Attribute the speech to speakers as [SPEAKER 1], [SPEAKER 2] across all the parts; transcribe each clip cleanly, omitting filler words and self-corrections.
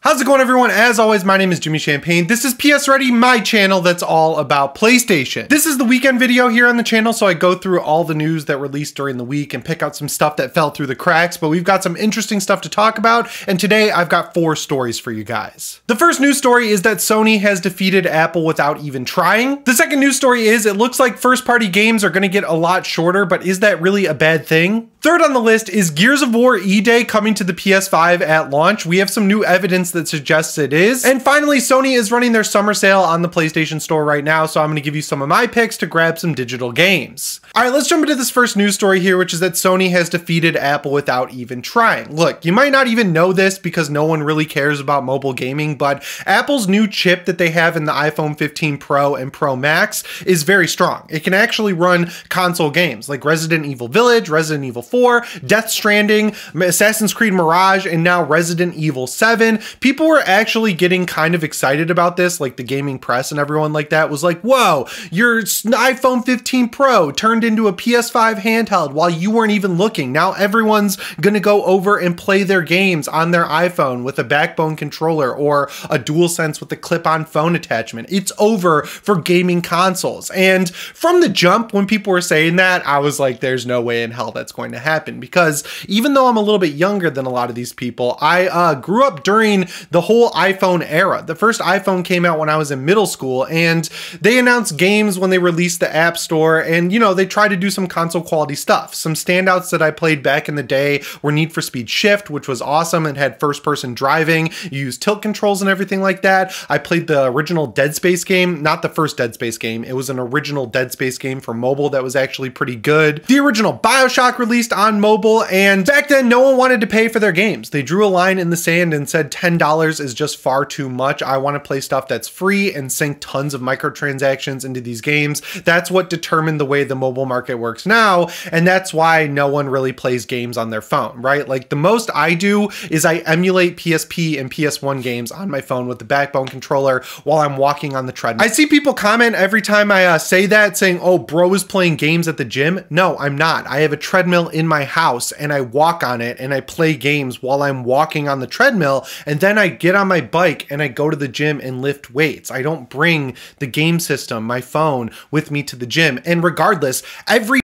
[SPEAKER 1] How's it going, everyone? As always, my name is Jimmy Champagne. This is PSReady, my channel that's all about PlayStation. This is the weekend video here on the channel, so I go through all the news that released during the week and pick out some stuff that fell through the cracks, but we've got some interesting stuff to talk about, and today I've got 4 stories for you guys. The first news story is that Sony has defeated Apple without even trying. The second news story is it looks like first-party games are going to get a lot shorter, but is that really a bad thing? Third on the list is Gears of War E-Day coming to the PS5 at launch. We have some new evidence that suggests it is. And finally, Sony is running their summer sale on the PlayStation Store right now, so I'm going to give you some of my picks to grab some digital games. All right, let's jump into this first news story here, which is that Sony has defeated Apple without even trying. Look, you might not even know this because no one really cares about mobile gaming, but Apple's new chip that they have in the iPhone 15 Pro and Pro Max is very strong. It can actually run console games like Resident Evil Village, Resident Evil 4, Death Stranding, Assassin's Creed Mirage, and now Resident Evil 7. People were actually getting kind of excited about this, like the gaming press and everyone like that was like, whoa, your iPhone 15 Pro turned into a PS5 handheld while you weren't even looking. Now everyone's gonna go over and play their games on their iPhone with a backbone controller or a DualSense with a clip-on phone attachment. It's over for gaming consoles. And from the jump, when people were saying that, I was like, there's no way in hell that's going to happen, because even though I'm a little bit younger than a lot of these people, I grew up during the whole iPhone era. The first iPhone came out when I was in middle school, and they announced games when they released the App Store, and you know, they tried to do some console quality stuff. Some standouts that I played back in the day were Need for Speed Shift, which was awesome. It had first person driving, you used tilt controls and everything like that. I played the original Dead Space game, not the first Dead Space game. It was an original Dead Space game for mobile that was actually pretty good. The original BioShock released on mobile, and back then no one wanted to pay for their games. They drew a line in the sand and said $10 is just far too much. I want to play stuff that's free and sink tons of microtransactions into these games. That's what determined the way the mobile market works now, and that's why no one really plays games on their phone, right? Like the most I do is I emulate PSP and PS1 games on my phone with the backbone controller while I'm walking on the treadmill. I see people comment every time I say that, saying, oh, bro is playing games at the gym. No, I'm not. I have a treadmill in my house and I walk on it and I play games while I'm walking on the treadmill, and then I get on my bike and I go to the gym and lift weights. I don't bring the game system, my phone, with me to the gym. And regardless, every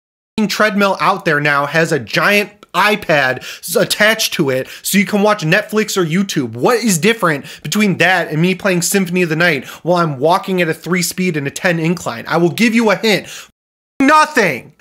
[SPEAKER 1] treadmill out there now has a giant iPad attached to it so you can watch Netflix or YouTube. What is different between that and me playing Symphony of the Night while I'm walking at a 3 speed and a 10 incline? I will give you a hint. Nothing.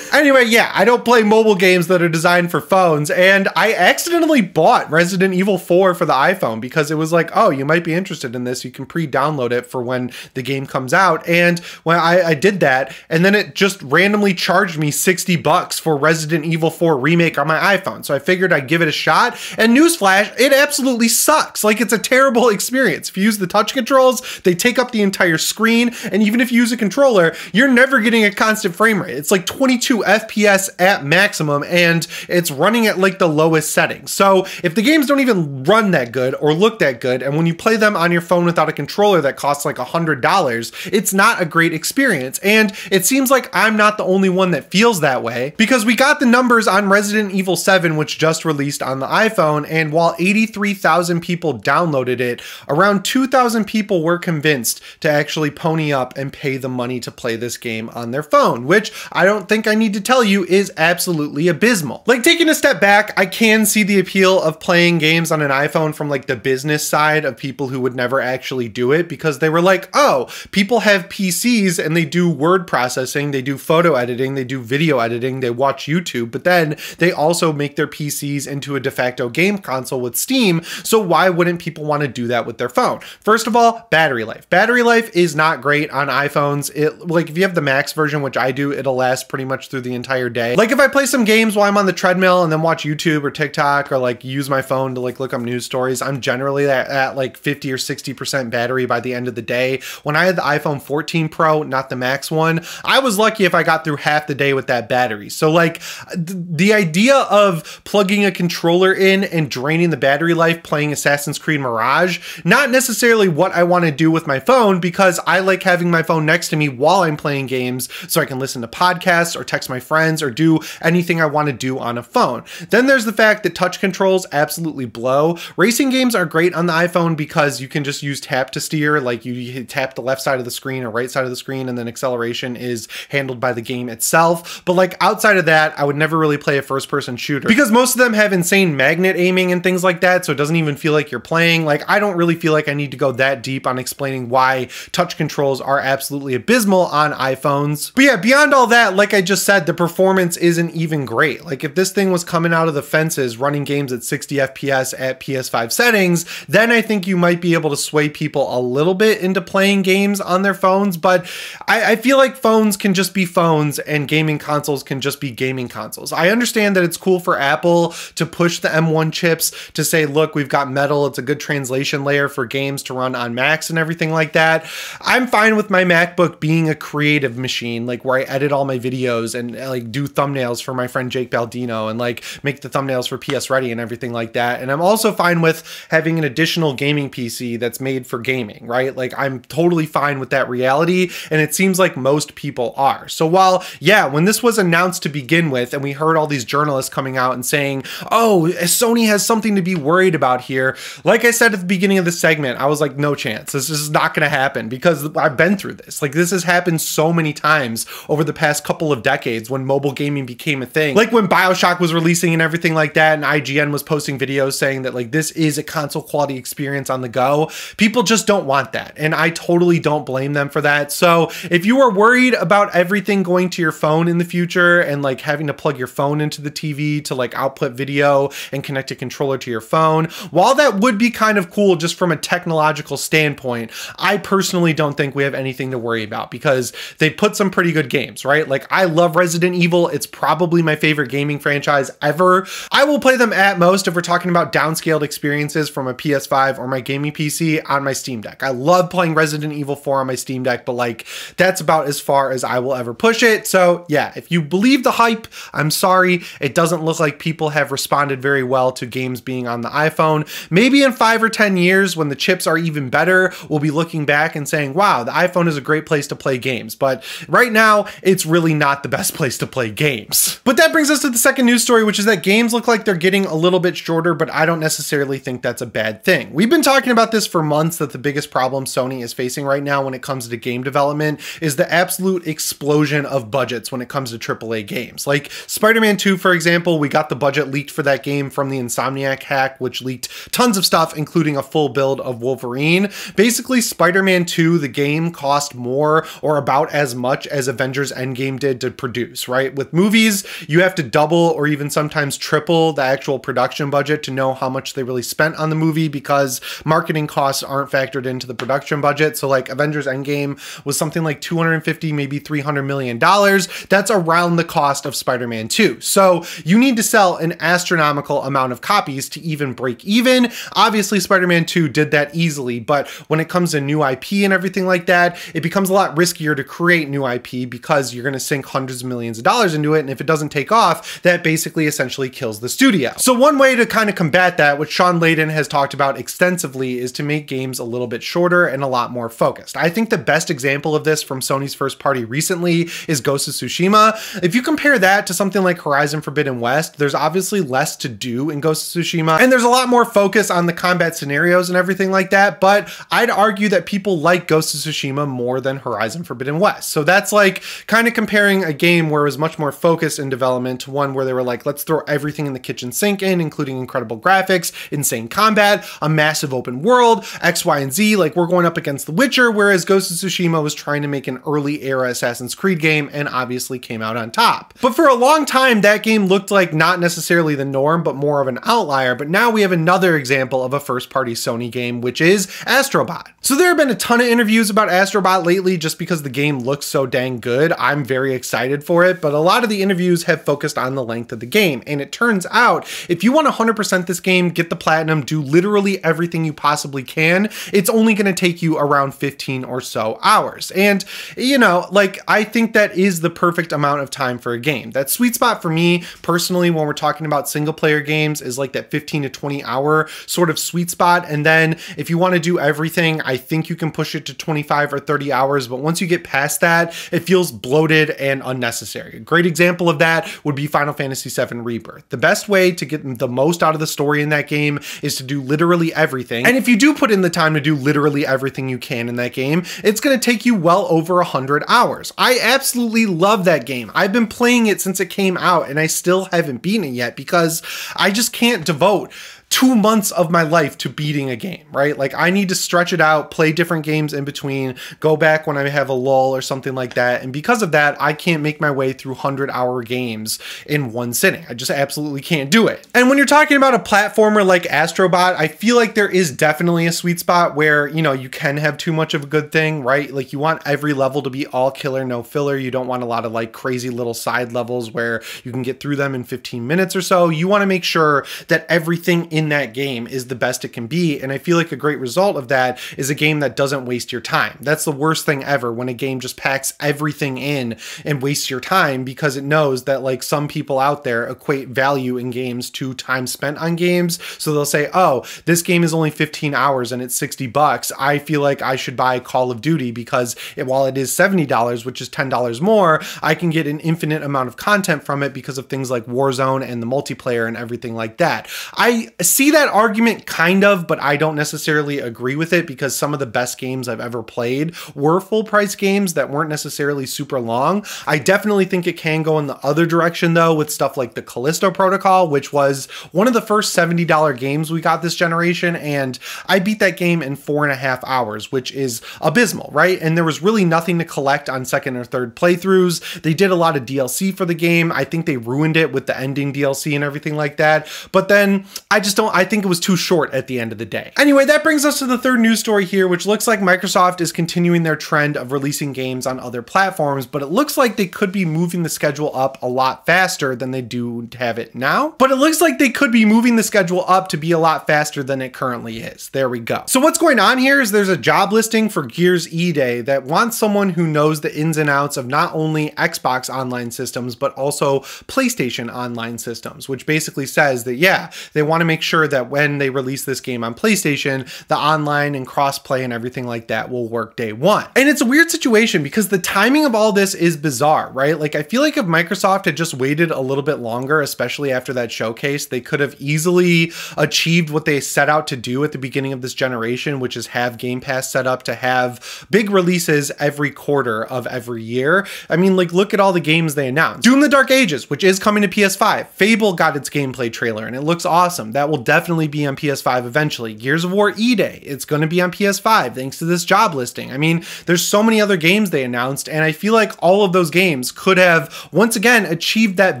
[SPEAKER 1] Anyway, yeah, I don't play mobile games that are designed for phones, and I accidentally bought Resident Evil 4 for the iPhone because it was like, oh, you might be interested in this. You can pre-download it for when the game comes out. And when I did that, and then it just randomly charged me $60 for Resident Evil 4 Remake on my iPhone. So I figured I'd give it a shot, and newsflash, it absolutely sucks. Like, it's a terrible experience. If you use the touch controls, they take up the entire screen, and even if you use a controller, you're never getting a constant frame rate. It's like 22 FPS at maximum, and it's running at like the lowest settings. So if the games don't even run that good or look that good, and when you play them on your phone without a controller that costs like $100, it's not a great experience. And it seems like I'm not the only one that feels that way, because we got the numbers on Resident Evil 7, which just released on the iPhone, and while 83,000 people downloaded it, around 2,000 people were convinced to actually pony up and pay the money to play this game on their phone, which I don't think I need to tell you is absolutely abysmal. Like, taking a step back, I can see the appeal of playing games on an iPhone from like the business side of people who would never actually do it, because they were like, oh, people have PCs and they do word processing, they do photo editing, they do video editing, they watch YouTube, but then they also make their PCs into a de facto game console with Steam, so why wouldn't people want to do that with their phone? First of all, battery life. Battery life is not great on iPhones. Like, if you have the Max version, which I do, it'll last pretty much through the entire day. Like, if I play some games while I'm on the treadmill and then watch YouTube or TikTok, or like use my phone to like look up news stories, I'm generally at like 50 or 60% battery by the end of the day. When I had the iPhone 14 Pro, not the Max one, I was lucky if I got through half the day with that battery. So like the idea of plugging a controller in and draining the battery life playing Assassin's Creed Mirage, not necessarily what I want to do with my phone, because I like having my phone next to me while I'm playing games games so I can listen to podcasts or text my friends or do anything I want to do on a phone. Then there's the fact that touch controls absolutely blow. Racing games are great on the iPhone because you can just use tap to steer, like you tap the left side of the screen or right side of the screen, and then acceleration is handled by the game itself. But like outside of that, I would never really play a first-person shooter because most of them have insane magnet aiming and things like that, so it doesn't even feel like you're playing. Like, I don't really feel like I need to go that deep on explaining why touch controls are absolutely abysmal on iPhones. But yeah, beyond all that, like I just said, the performance isn't even great. Like, if this thing was coming out of the fences running games at 60 FPS at PS5 settings, then I think you might be able to sway people a little bit into playing games on their phones. But I feel like phones can just be phones and gaming consoles can just be gaming consoles. I understand that it's cool for Apple to push the M1 chips to say, look, we've got Metal, it's a good translation layer for games to run on Macs and everything like that. I'm fine with my MacBook being a creative machine, like where I edit all my videos and like do thumbnails for my friend Jake Baldino and like make the thumbnails for PSReady and everything like that. And I'm also fine with having an additional gaming PC that's made for gaming, right? Like, I'm totally fine with that reality, and it seems like most people are. So while, yeah, when this was announced to begin with and we heard all these journalists coming out and saying, oh, Sony has something to be worried about here, like I said at the beginning of the segment, I was like, no chance. This is not going to happen because I've been through this. Like, this has happened so many times over the past couple of decades when mobile gaming became a thing. Like when BioShock was releasing and everything like that, and IGN was posting videos saying that like this is a console quality experience on the go. People just don't want that, and I totally don't blame them for that. So if you are worried about everything going to your phone in the future and like having to plug your phone into the TV to like output video and connect a controller to your phone, while that would be kind of cool just from a technological standpoint, I personally don't think we have anything to worry about because they put some pretty good games, right? Like, I love Resident Evil. It's probably my favorite gaming franchise ever. I will play them at most if we're talking about downscaled experiences from a PS5 or my gaming PC on my Steam Deck. I love playing Resident Evil 4 on my Steam Deck, but like, that's about as far as I will ever push it. So yeah, if you believe the hype, I'm sorry. It doesn't look like people have responded very well to games being on the iPhone. Maybe in 5 or 10 years when the chips are even better, we'll be looking back and saying, wow, the iPhone is a great place to play games. But right now, it's really not the best place to play games. But that brings us to the second news story, which is that games look like they're getting a little bit shorter, but I don't necessarily think that's a bad thing. We've been talking about this for months, that the biggest problem Sony is facing right now when it comes to game development is the absolute explosion of budgets when it comes to AAA games. Like Spider-Man 2, for example, we got the budget leaked for that game from the Insomniac hack, which leaked tons of stuff, including a full build of Wolverine. Basically, Spider-Man 2, the game, cost more or about as much as Avengers Endgame did to produce, right? With movies, you have to double or even sometimes triple the actual production budget to know how much they really spent on the movie because marketing costs aren't factored into the production budget. So like Avengers Endgame was something like $250, maybe $300 million. That's around the cost of Spider-Man 2. So you need to sell an astronomical amount of copies to even break even. Obviously, Spider-Man 2 did that easily, but when it comes to new IP and everything like that, it becomes a lot riskier to create new IP because you're going to sink hundreds of millions of dollars into it. And if it doesn't take off, that basically essentially kills the studio. So one way to kind of combat that, which Sean Layden has talked about extensively, is to make games a little bit shorter and a lot more focused. I think the best example of this from Sony's first party recently is Ghost of Tsushima. If you compare that to something like Horizon Forbidden West, there's obviously less to do in Ghost of Tsushima, and there's a lot more focus on the combat scenarios and everything like that, but I'd argue that people like Ghost of Tsushima more than Horizon Forbidden West. So that's like kind of comparing a game where it was much more focused in development to one where they were like, let's throw everything in the kitchen sink in, including incredible graphics, insane combat, a massive open world, X, Y, and Z, like we're going up against The Witcher, whereas Ghost of Tsushima was trying to make an early era Assassin's Creed game and obviously came out on top. But for a long time, that game looked like not necessarily the norm, but more of an outlier. But now we have another example of a first-party Sony game, which is Astro Bot. So there have been a ton of interviews about Astro Bot lately just because the game looks so dang good. I'm very excited for it, but a lot of the interviews have focused on the length of the game. And it turns out, if you want to 100% this game, get the platinum, do literally everything you possibly can, it's only going to take you around 15 or so hours. And, you know, like, I think that is the perfect amount of time for a game. That sweet spot for me, personally, when we're talking about single player games, is like that 15 to 20 hour sort of sweet spot. And then if you want to do everything, I think you can push it to 25 or 30 hours. But once you get past that, it feels bloated and unnecessary. A great example of that would be Final Fantasy VII Rebirth. The best way to get the most out of the story in that game is to do literally everything. And if you do put in the time to do literally everything you can in that game, it's going to take you well over 100 hours. I absolutely love that game. I've been playing it since it came out and I still haven't beaten it yet because I just can't devote 2 months of my life to beating a game, right? Like I need to stretch it out, play different games in between, go back when I have a lull or something like that. And because of that, I can't make my way through 100-hour games in one sitting. I just absolutely can't do it. And when you're talking about a platformer like Astrobot, I feel like there is definitely a sweet spot where, you know, you can have too much of a good thing, right? Like you want every level to be all killer, no filler. You don't want a lot of like crazy little side levels where you can get through them in 15 minutes or so. You want to make sure that everything in that game is the best it can be. And I feel like a great result of that is a game that doesn't waste your time. That's the worst thing ever, when a game just packs everything in and wastes your time, because it knows that like some people out there equate value in games to time spent on games. So they'll say, oh, this game is only 15 hours and it's $60. I feel like I should buy Call of Duty because while it is $70, which is $10 more, I can get an infinite amount of content from it because of things like Warzone and the multiplayer and everything like that. I see that argument kind of, but I don't necessarily agree with it, because some of the best games I've ever played were full price games that weren't necessarily super long. I definitely think it can go in the other direction though, with stuff like the Callisto Protocol, which was one of the first $70 games we got this generation. And I beat that game in 4.5 hours, which is abysmal, right? And there was really nothing to collect on second or third playthroughs. They did a lot of DLC for the game. I think they ruined it with the ending DLC and everything like that. But then I think it was too short at the end of the day. Anyway, that brings us to the third news story here, which looks like Microsoft is continuing their trend of releasing games on other platforms, but it looks like they could be moving the schedule up a lot faster than they do have it now. But it looks like they could be moving the schedule up to be a lot faster than it currently is. There we go. So what's going on here is there's a job listing for Gears E-Day that wants someone who knows the ins and outs of not only Xbox online systems, but also PlayStation online systems, which basically says that, yeah, they want to make sure that when they release this game on PlayStation, the online and crossplay and everything like that will work day one. And it's a weird situation because the timing of all this is bizarre, right? Like I feel like if Microsoft had just waited a little bit longer, especially after that showcase, they could have easily achieved what they set out to do at the beginning of this generation, which is have Game Pass set up to have big releases every quarter of every year. I mean, like look at all the games they announced. Doom: The Dark Ages, which is coming to PS5. Fable got its gameplay trailer and it looks awesome. That will definitely be on PS5 eventually. Gears of War E-Day, it's going to be on PS5 thanks to this job listing. I mean, there's so many other games they announced, and I feel like all of those games could have once again achieved that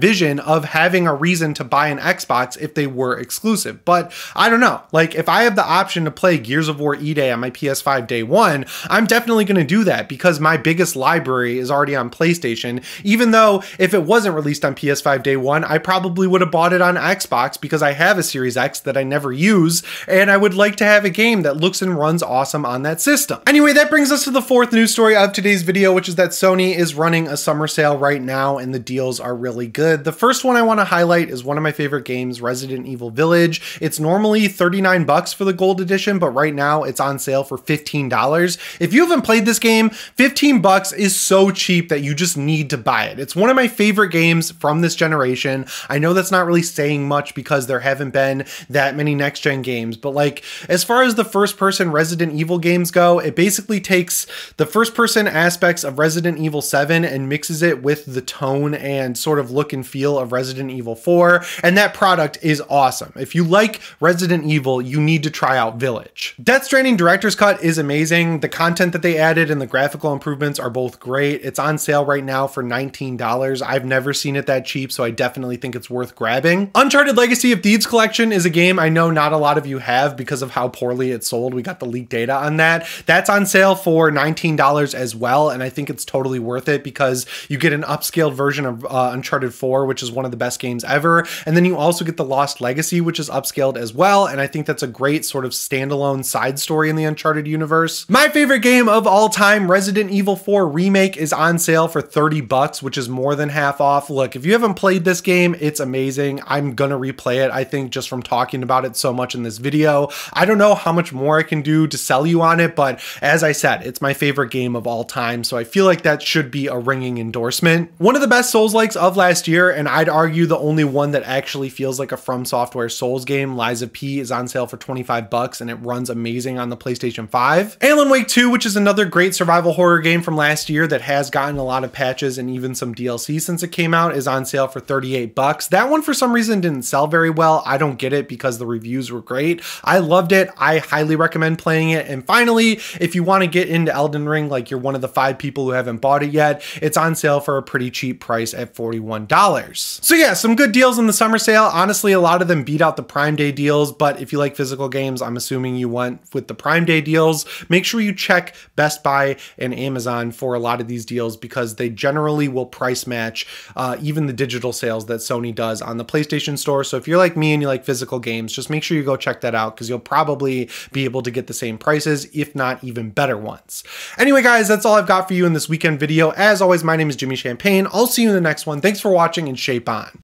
[SPEAKER 1] vision of having a reason to buy an Xbox if they were exclusive. But I don't know, like if I have the option to play Gears of War E-Day on my PS5 day one, I'm definitely going to do that because my biggest library is already on PlayStation, even though if it wasn't released on PS5 day one, I probably would have bought it on Xbox because I have a Series X that I never use, and I would like to have a game that looks and runs awesome on that system. Anyway, that brings us to the fourth news story of today's video, which is that Sony is running a summer sale right now, and the deals are really good. The first one I want to highlight is one of my favorite games, Resident Evil Village. It's normally $39 for the gold edition, but right now it's on sale for $15. If you haven't played this game, $15 is so cheap that you just need to buy it. It's one of my favorite games from this generation. I know that's not really saying much because there haven't been that many next gen games, but like as far as the first person Resident Evil games go, it basically takes the first person aspects of Resident Evil 7 and mixes it with the tone and sort of look and feel of Resident Evil 4, and that product is awesome. If you like Resident Evil, you need to try out Village. Death Stranding Director's Cut is amazing. The content that they added and the graphical improvements are both great. It's on sale right now for $19. I've never seen it that cheap, so I definitely think it's worth grabbing. Uncharted Legacy of Thieves Collection is a game I know not a lot of you have because of how poorly it sold. We got the leaked data on that. That's on sale for $19 as well, and I think it's totally worth it because you get an upscaled version of Uncharted 4, which is one of the best games ever, and then you also get the Lost Legacy, which is upscaled as well, and I think that's a great sort of standalone side story in the Uncharted universe. My favorite game of all time, Resident Evil 4 Remake, is on sale for $30, which is more than half off. Look, if you haven't played this game, it's amazing. I'm gonna replay it, I think, just from talking about it so much in this video. I don't know how much more I can do to sell you on it, but as I said, it's my favorite game of all time, so I feel like that should be a ringing endorsement. One of the best Souls-likes of last year, and I'd argue the only one that actually feels like a From Software Souls game, Lies of P, is on sale for 25 bucks and it runs amazing on the PlayStation 5. Alan Wake 2, which is another great survival horror game from last year that has gotten a lot of patches and even some DLC since it came out, is on sale for 38 bucks. That one for some reason didn't sell very well. I don't get it because the reviews were great. I loved it. I highly recommend playing it. And finally, if you want to get into Elden Ring, like you're one of the 5 people who haven't bought it yet, it's on sale for a pretty cheap price at $41. So yeah, some good deals in the summer sale. Honestly, a lot of them beat out the Prime Day deals, but if you like physical games, I'm assuming you went with the Prime Day deals. Make sure you check Best Buy and Amazon for a lot of these deals because they generally will price match even the digital sales that Sony does on the PlayStation Store. So if you're like me and you like physical games, just make sure you go check that out because you'll probably be able to get the same prices, if not even better ones. Anyway, guys, that's all I've got for you in this weekend video. As always, my name is Jimmy Champagne. I'll see you in the next one. Thanks for watching and shape on.